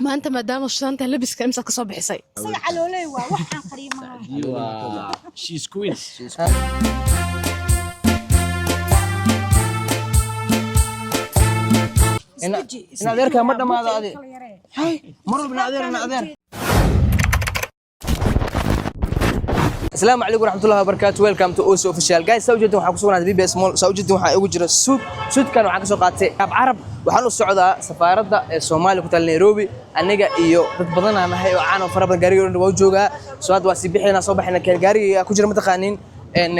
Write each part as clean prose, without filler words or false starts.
ما انت ما دام الشنطه لبس كامسه كصوب حسي isaga caloolay waa waxaan qariimaha she's queen إن أذيرك مرة ما هذا هاي مرة بن أذير السلام عليكم ورحمة الله وبركاته ويلكم تو اوسو اوفيشال جايز سو جدا waxaan ku sugnahay BBS Mall soo jida waxa ugu jira suud kan waxa ka soo qaatay Arab waxaan u socdaa safaaradda ee Soomaaliya ku taal Nairobi aniga iyo dad badan aan ahay oo caan oo fara badan gaariga waa joogaa soo had waa si bixina soo baxina gaariga ku jira ma taqaanin in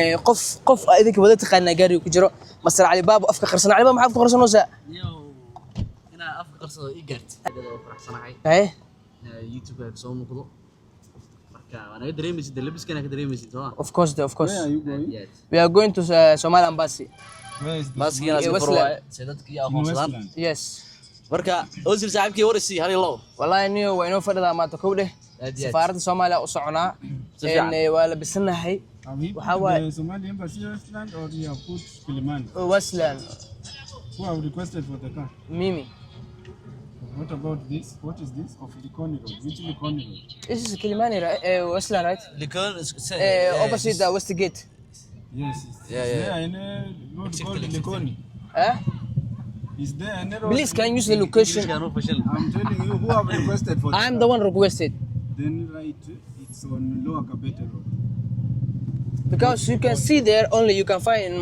qof idinka wada taqaana gaariga ku jiro Masar Ali Baabo afka qarsan Ali Baabo maxaa afka qarsanoosa ina afka qarsado ii gaartay oo faraxsanahay YouTube ka soo muuqdo Of course. Where are you going? We are going to Somali embassy. Where is this? Baskiina si furwaay sidadkii aqoonsadaan. Yes. Marka Ozil saaxiibkii warisi hali low. Wallahi niyo waa inoo fadhida maanta kowdhe. Safaaradda Soomaaliya u soconaa. Waa la bisanahay. Waxa waa the Somali embassy Westland or you have put Kilimani? Westland. Who have requested for the car? Mimi. What about this? What is this? Of Likoni Road. Which Likoni Road? This is Kilimani, Westland, right? Likon Opposite the West Gate. Yes. Yeah. There any road called Likoni? Is there any road? Please, can you use the location? I'm telling you who have requested for the I'm car. the one requested. Then right, it's on Lower Kabete Road. Because you can see there only you can find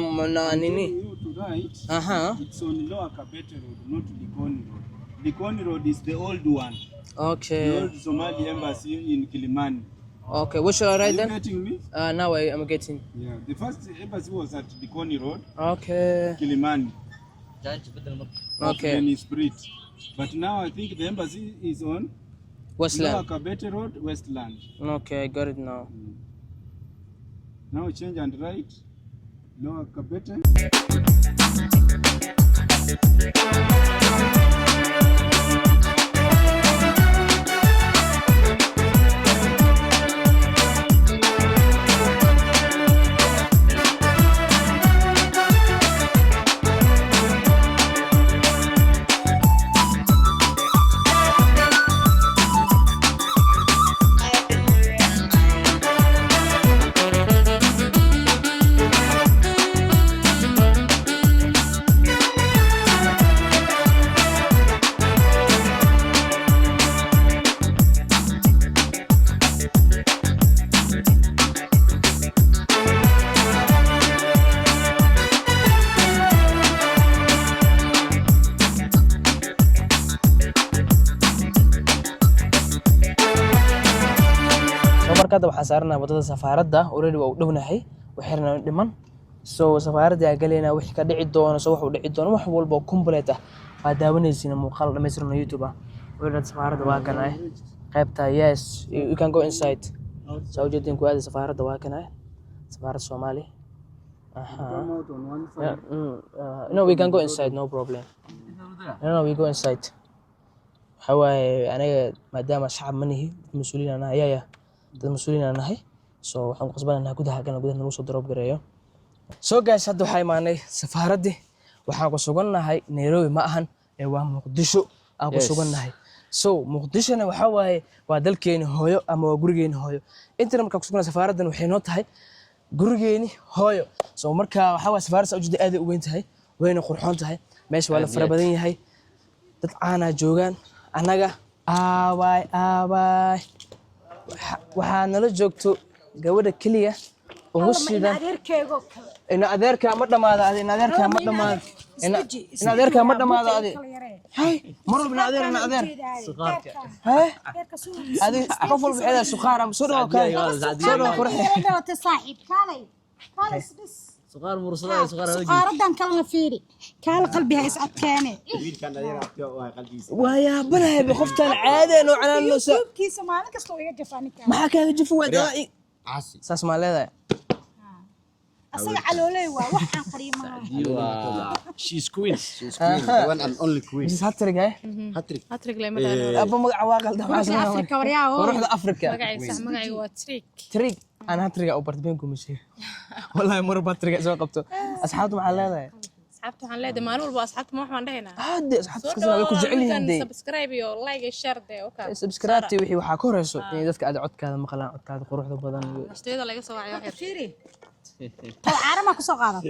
Nini. You to right. It's on Lower Kabete Road, not Likoni Road. Likoni Road is the old one. Okay. The old Somali embassy in Kilimani. Okay, what should I write then? Are you getting me? Now I am getting. Yeah. The first embassy was at Likoni Road, Okay. Kilimani. Okay. Then it's Spirit. But now I think the embassy is on Lower Westland. Kabete Road, Westland. Okay, I got it now. Now change and right. Lower Kabete. markaad waxaan saarnaa wadada safaaradda already waa u dhownahay waxaana dhiman soo safaaradda ay galayna wixii ka dhici doona soo wax u dhici doona wax walba complete ah waa daawanaysiin muuqaal dhameystiran oo YouTube ah already safaaradda waa kanay qaybta yes you can go inside soo jeedin ku aad safaaradda waa kanay safaaradda Soomaaliya Come out on one side. no we can go inside no problem no we go inside حواي أنا ما دام شعب مني مسؤولين أنا يا dad mas'uuliin aan nahay soo waxaan ku qasbanahay gudaha nagu soo drop gareeyo soo gaas hadda waxay imaanay safaaradii waxaan ku sugannahay Nairobi ma ahan ee waa Muqdisho aan ku sugannahay soo Muqdishona waxa waaye waa dalkeeni hooyo ama waa gurigeeni hooyo inta markaa ku sugannahay safaaraddan waxay noo tahay gurigeeni hooyo soo markaa waxa waa safaaradda ujeeda aad u weyn tahay wayna qurxoon tahay meesha waa la fara badan yahay dad caana joogan anaga aaway waxaa nala joogto gabadha kaliya oo shidan ina adeerka ma dhamaada ina adeerka ma dhamaada hay marul bin adeer suqaarka adi qof walba xeeda suqaar am soo dhaw kale soo dhaw qurxi saaxiib kaalay suqaar mursada suqaar suqaaradan kala fiiri kala qalbiga is adkeene wiilkan adeer abtiyo waa qalbigiisa waya barahay qoftan caadi oo canaan loo soo kiisa maalin kasta oo iga jafaanika maxaa kaaga jafu wadaa caasi saas ma leedahay asaga caloolay waa waxaan qariimaha she's queen the one and only queen. is hat-trick هاتريك لما دانو ابا magaca waa qaldan Afrika waryaa ruuxda Afrika magacayga waa trick أنا هاتريك أو برتبين كومشي والله مرة باتريك سوى قبته أصحابه مع الله asxaabta waxaan leedahay maalin walba asxaabta ma waxaan dhahaynaa هادي أصحاب كذا ويكون جعلين دي subscribe iyo like iyo share de okay سبسكرايب تي وحي وحا كوريسو يعني dadka aad codkaada maqlaan codkaada quruxda badan ashteeda laga soo wacay wax fiiri taw carama ku soo qaadat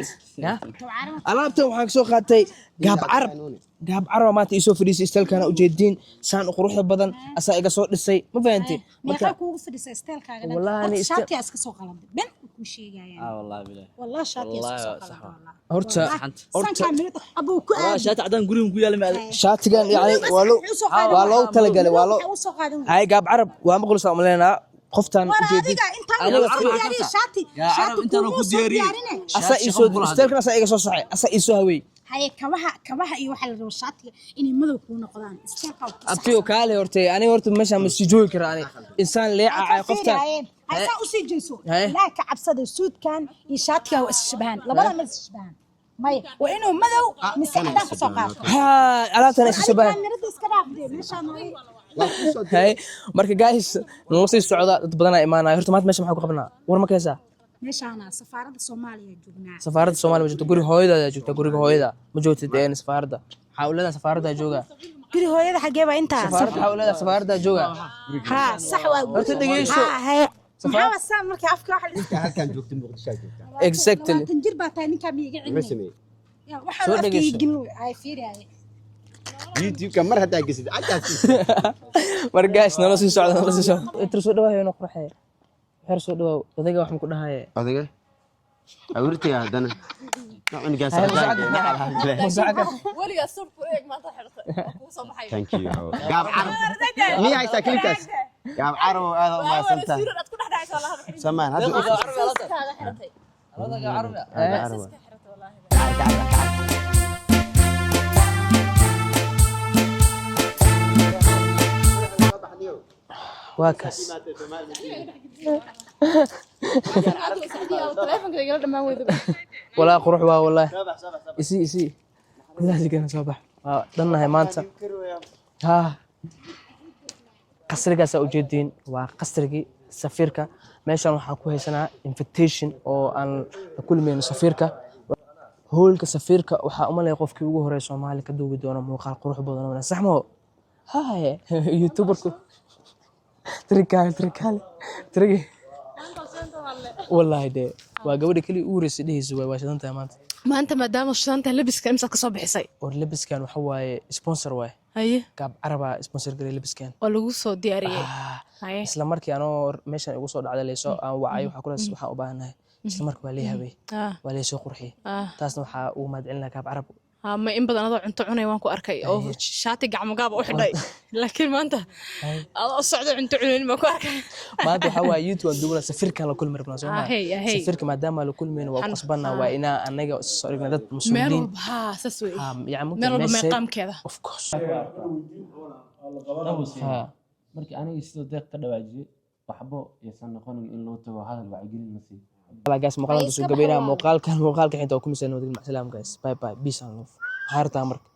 ya taw carama alaabtan waxaan soo qaatay gaab carab maanta isoo fadhiisay istalkana ujeediin saan quruxda badan asaa iga soo dhisay ma fahanti meeqa kuugu fadhisay steelkaaga wallahi shaati iska soo qaladay ben ku sheegayaan والله بالله wallahi shaati iska soo qaladay horta sanka minute abuu ku والله شات عدان قريهم قيال ما shaatigan yani waa loo talagalay waa loo u soo qaadan hay gaab carab waa maqlusa umaleynaa qoftan ujeediin adiga inta shaati انت انا كنت دياري asaa isoo istalkana asaa iga soo saxay asaa isoo hawey haye kabaha iyo waxa la rabo shaatiga inay madow ku noqdaan steelka abtiyo kaale hortay aniga horta meesha ma sii joogi karaa ani insaan leeca qoftan haysa u sii jeeso ilaa ka cabsada suudkan iyo shaatiga waa ishabahan labada ma ishabahan may waa inuu madow mise cadaan ka soo qaato ha alaabtan is shabahan mirada iska dhaafday meeshaan hay marka guys noo sii socda dad badan ay imaanay horta maanta meesha maxaa ku qabnaa war ma kaysa meeshaana safaarada Soomaaliya joognaa safaaradda Soomaaliya ma joogto guriga hooyada joogta guriga hooyada ma joogtid ee safaaradda xawlada safaaradda jooga guri hooyada xagee baa inta safaaradda xawlada safaaradda jooga ha sax waa horta dhageyso maxaa saa markii afka waxa halkan joogto Muqdisho joogta exactly tanjir baa tahay ninka miyiga cilmi ya waxa Soo afka dhageyso. igin ay fiiriyay YouTube ka mar hadaa gesid ajaas mar guys noo sii socda inta soo dhawaayo inuu qurxay xer soo dhawaw odayga wax ma ku dhahaye adiga awirtiga hadana nacun gaas musaaca waliga surku eeg maanta xirtay ku soo baxay thank you gaab carab mi haysa klinkas gaab carab aad u maasanta aad ku dhaxdhayso la hadal samaan hadu kaaga xirtay هذا عربي واكس telefonka igala dhamaan weydo ولا قروح والله يسي كذا كان صباح دناhay maanta ha qasrigaas u jeedin waa qasrigii safiirka meeshan waxa ku haysanaa invitation oo aan la kulmeyno safiirka hoolka safiirka waxa u maleeyo qofkii ugu horeeyay Soomaali ka duubi doona muuqaal qurux badan oo saxmo haye youtuberku trigi wallahi de waa gabadha kali ugu horeysay dhehayso way waashadantahay maanta maadaama shanta labiska imsa ka soo bixisay or labiskan waxa waaye sponsor waay haye gaab caraba sponsor galay labiskan oo lagu soo diyaariyay haye isla markii anoo meeshan igu soo dhacday leeso aan wacay waxa kula waxaan u baahanahay isla markii waa leeyahay waa leeso qurxi taasna waxa uu mahadcelinayaa gaab carab ma in badan adoo cunto cunay waan ku arkay oo shaati gacmo gaab u xidhay laakiin maanta adoo socdo cunto cunayn ma ku arkay maanta waxa waa YouTube aan duubana safiirkan la kulmi rabnaa Soomaaliya safiirka maadaama la kulmeyno waa qasbanaa waa ina anaga soo dhigna dad meel mas'uuliin walba saas way yani meel walba meeqaamkeeda of course markii aniga sidoo deeq ka dhawaajiyay waxbo aysan noqonin in loo tago hadal wacyigelin ma sii guys muuqaalka soo gabeynaa muuqaalka xinta oo ku miisaan wadaag macalaam guys bye bye peace and love harta marka